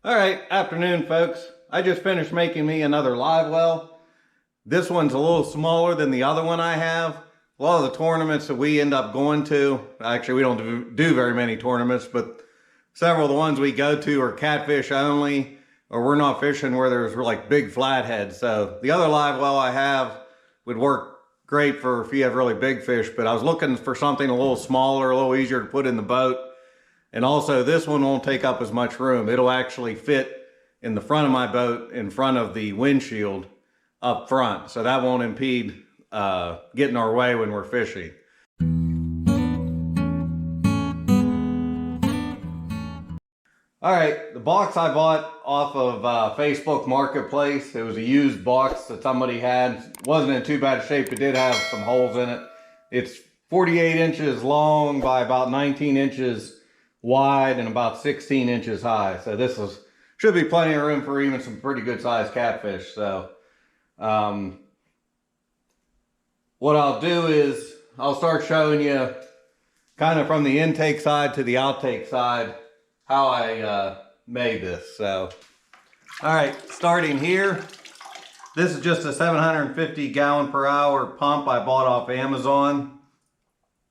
All right, afternoon folks. I just finished making me another live well. This one's a little smaller than the other one I have. A lot of the tournaments that we end up going to, actually we don't do very many tournaments, but several of the ones we go to are catfish only, or we're not fishing where there's like big flatheads. So the other live well I have would work great for if you have really big fish, but I was looking for something a little smaller, a little easier to put in the boat. And also this one won't take up as much room. It'll actually fit in the front of my boat in front of the windshield up front. So that won't impede getting our way when we're fishing. All right, the box I bought off of Facebook Marketplace. It was a used box that somebody had. Wasn't in too bad shape. It did have some holes in it. It's 48 inches long by about 19 inches wide and about 16 inches high. So this should be plenty of room for even some pretty good sized catfish. So what I'll do is I'll start showing you kind of from the intake side to the outtake side how I made this. So all right, starting here, this is just a 750 gallon per hour pump I bought off Amazon.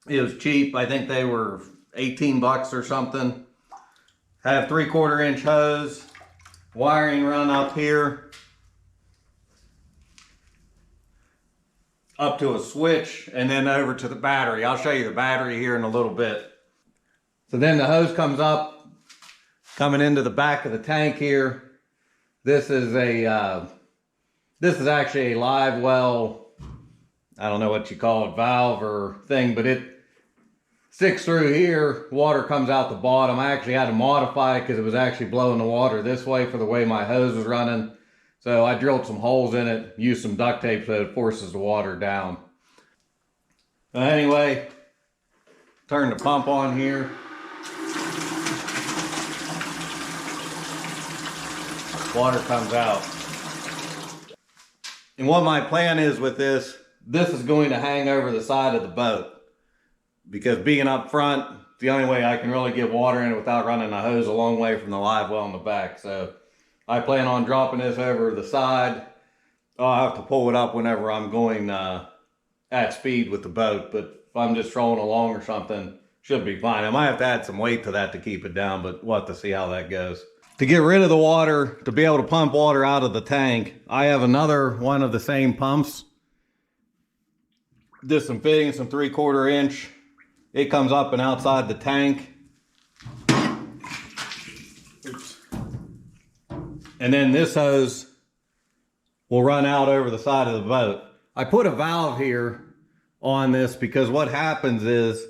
It was cheap. I think they were 18 bucks or something. Have 3/4 inch hose, wiring run up here up to a switch and then over to the battery. I'll show you the battery here in a little bit. So then the hose comes up, coming into the back of the tank here. This is actually a live well, I don't know what you call it, valve or thing, but it sticks through here, water comes out the bottom. I actually had to modify it because it was actually blowing the water this way for the way my hose was running. So I drilled some holes in it, used some duct tape so it forces the water down. But anyway, turn the pump on here. Water comes out. And what my plan is with this is going to hang over the side of the boat. Because being up front, the only way I can really get water in it without running a hose a long way from the live well in the back. So I plan on dropping this over the side. I'll have to pull it up whenever I'm going at speed with the boat. But if I'm just trolling along or something, should be fine. I might have to add some weight to that to keep it down, but we'll have to see how that goes. To get rid of the water, to be able to pump water out of the tank, I have another one of the same pumps. Did some fitting, some 3/4 inch. It comes up and outside the tank. Oops. And then this hose will run out over the side of the boat. I put a valve here on this because what happens is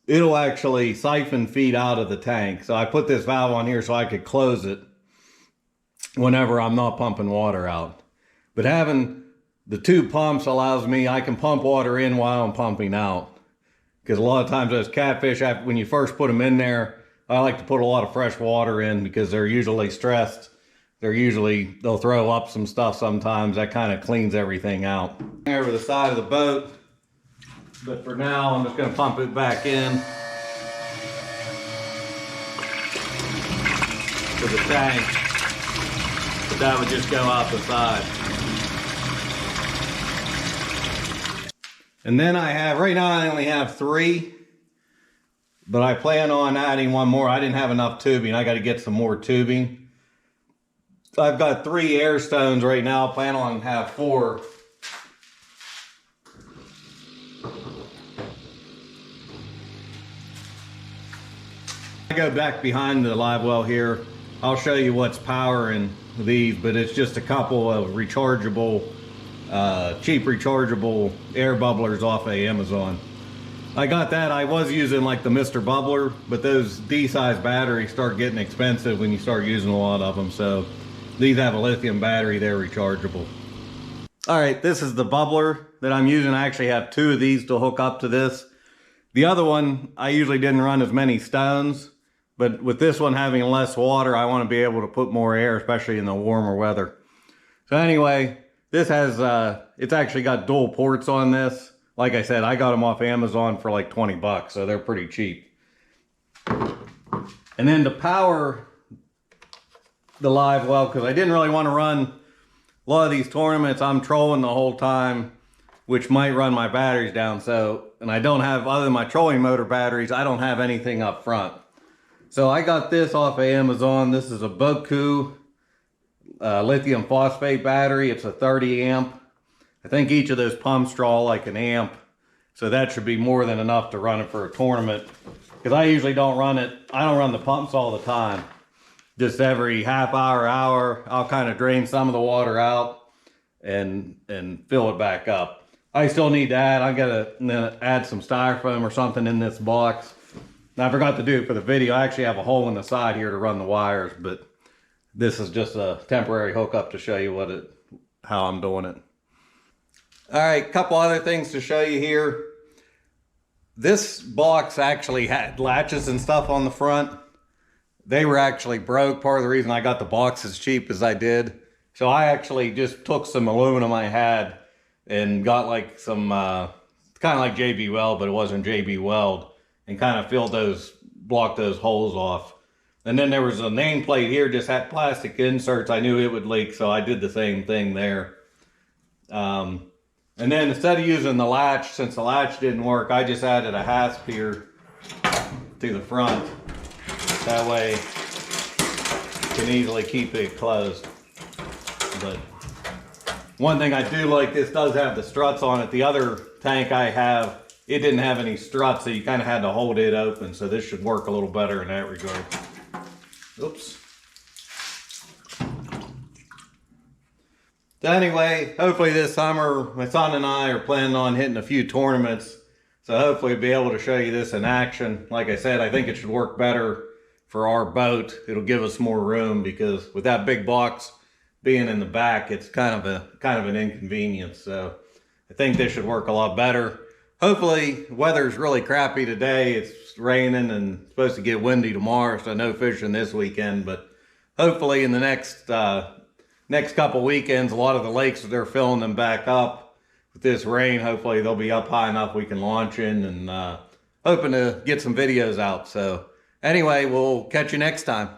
it'll actually siphon feed out of the tank. So I put this valve on here so I could close it whenever I'm not pumping water out. But having the two pumps allows me, I can pump water in while I'm pumping out. Because a lot of times those catfish, when you first put them in there, I like to put a lot of fresh water in because they're usually stressed. They'll throw up some stuff sometimes. That kind of cleans everything out. Over the side of the boat. But for now, I'm just going to pump it back in to the tank. But that would just go out the side. And then right now I only have 3, but I plan on adding one more. I didn't have enough tubing. I got to get some more tubing. So I've got 3 air stones right now. I plan on have 4. I go back behind the live well here. I'll show you what's powering these, but it's just a couple of rechargeable cheap rechargeable air bubblers off of Amazon. I got that. I was using like the Mr. Bubbler, but those D-size batteries start getting expensive when you start using a lot of them. So these have a lithium battery, they're rechargeable. All right, this is the bubbler that I'm using. I actually have 2 of these to hook up to this. The other one, I usually didn't run as many stones, but with this one having less water, I want to be able to put more air, especially in the warmer weather. So anyway, this has, it's actually got dual ports on this. Like I said, I got them off Amazon for like 20 bucks, so they're pretty cheap. And then to power the live well because I didn't really want to run a lot of these tournaments. I'm trolling the whole time, which might run my batteries down. So, and I don't have, other than my trolling motor batteries, I don't have anything up front. So I got this off of Amazon. This is a Boku lithium phosphate battery. It's a 30 amp. I think each of those pumps draw like an amp. So that should be more than enough to run it for a tournament. Because I usually don't run it, I don't run the pumps all the time. Just every half hour, I'll kind of drain some of the water out and fill it back up. I still need to add, I gotta add some styrofoam or something in this box. And I forgot to do it for the video. I actually have a hole in the side here to run the wires, but this is just a temporary hookup to show you how I'm doing it. All right, couple other things to show you here. This box actually had latches and stuff on the front. They were actually broke. Part of the reason I got the box as cheap as I did. So I actually just took some aluminum I had and got like some, kind of like JB Weld, but it wasn't JB Weld, and kind of blocked those holes off. And then there was a nameplate here, just had plastic inserts. I knew it would leak, so I did the same thing there. And then instead of using the latch, since the latch didn't work, I just added a hasp here to the front. That way you can easily keep it closed. But one thing I do like, this does have the struts on it. The other tank I have, it didn't have any struts, so you kind of had to hold it open. So this should work a little better in that regard. Oops. So anyway, hopefully this summer, my son and I are planning on hitting a few tournaments. So hopefully we'll be able to show you this in action. Like I said, I think it should work better for our boat. It'll give us more room because with that big box being in the back, it's kind of an inconvenience. So I think this should work a lot better. Hopefully, weather's really crappy today. It's raining and supposed to get windy tomorrow, so no fishing this weekend. But hopefully in the next couple weekends, a lot of the lakes, they're filling them back up. With this rain, hopefully they'll be up high enough we can launch in, and hoping to get some videos out. So anyway, we'll catch you next time.